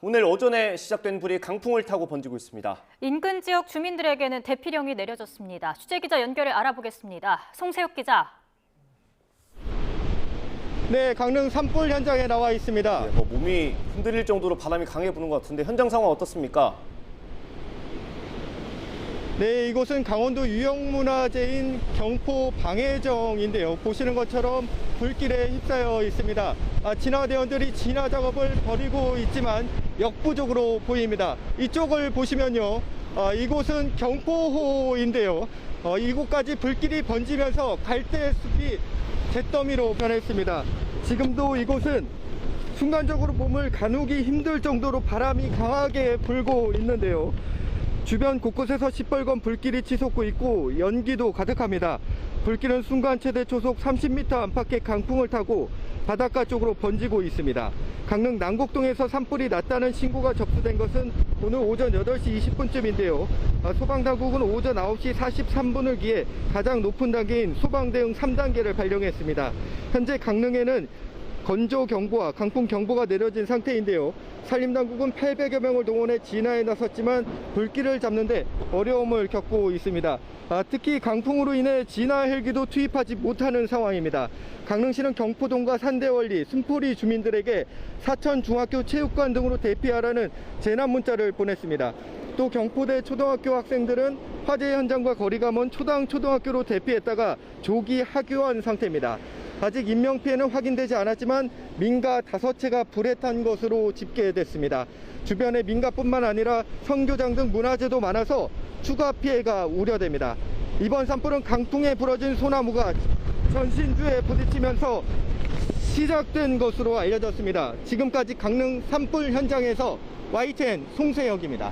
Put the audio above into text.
오늘 오전에 시작된 불이 강풍을 타고 번지고 있습니다. 인근 지역 주민들에게는 대피령이 내려졌습니다. 취재기자 연결해 알아보겠습니다. 송세욱 기자. 네, 강릉 산불 현장에 나와 있습니다. 네, 몸이 흔들릴 정도로 바람이 강하게 부는 것 같은데 현장 상황 어떻습니까? 네, 이곳은 강원도 유형문화재인 경포 방해정인데요. 보시는 것처럼 불길에 휩싸여 있습니다. 진화대원들이 진화 작업을 벌이고 있지만 역부족으로 보입니다. 이쪽을 보시면요. 이곳은 경포호인데요. 이곳까지 불길이 번지면서 갈대숲이 잿더미로 변했습니다. 지금도 이곳은 순간적으로 몸을 가누기 힘들 정도로 바람이 강하게 불고 있는데요. 주변 곳곳에서 시뻘건 불길이 치솟고 있고 연기도 가득합니다. 불길은 순간 최대 초속 30m 안팎의 강풍을 타고 바닷가 쪽으로 번지고 있습니다. 강릉 남곡동에서 산불이 났다는 신고가 접수된 것은 오늘 오전 8시 20분쯤인데요. 소방당국은 오전 9시 43분을 기해 가장 높은 단계인 소방대응 3단계를 발령했습니다. 현재 강릉에는 건조경보와 강풍경보가 내려진 상태인데요. 산림당국은 800여 명을 동원해 진화에 나섰지만 불길을 잡는데 어려움을 겪고 있습니다. 특히 강풍으로 인해 진화 헬기도 투입하지 못하는 상황입니다. 강릉시는 경포동과 산대원리, 순포리 주민들에게 사천 중학교 체육관 등으로 대피하라는 재난 문자를 보냈습니다. 또 경포대 초등학교 학생들은 화재 현장과 거리가 먼 초등학교로 대피했다가 조기 하교한 상태입니다. 아직 인명피해는 확인되지 않았지만 민가 5채가 불에 탄 것으로 집계됐습니다. 주변에 민가뿐만 아니라 선교장 등 문화재도 많아서 추가 피해가 우려됩니다. 이번 산불은 강풍에 부러진 소나무가 전신주에 부딪히면서 시작된 것으로 알려졌습니다. 지금까지 강릉 산불 현장에서 YTN 송세혁입니다.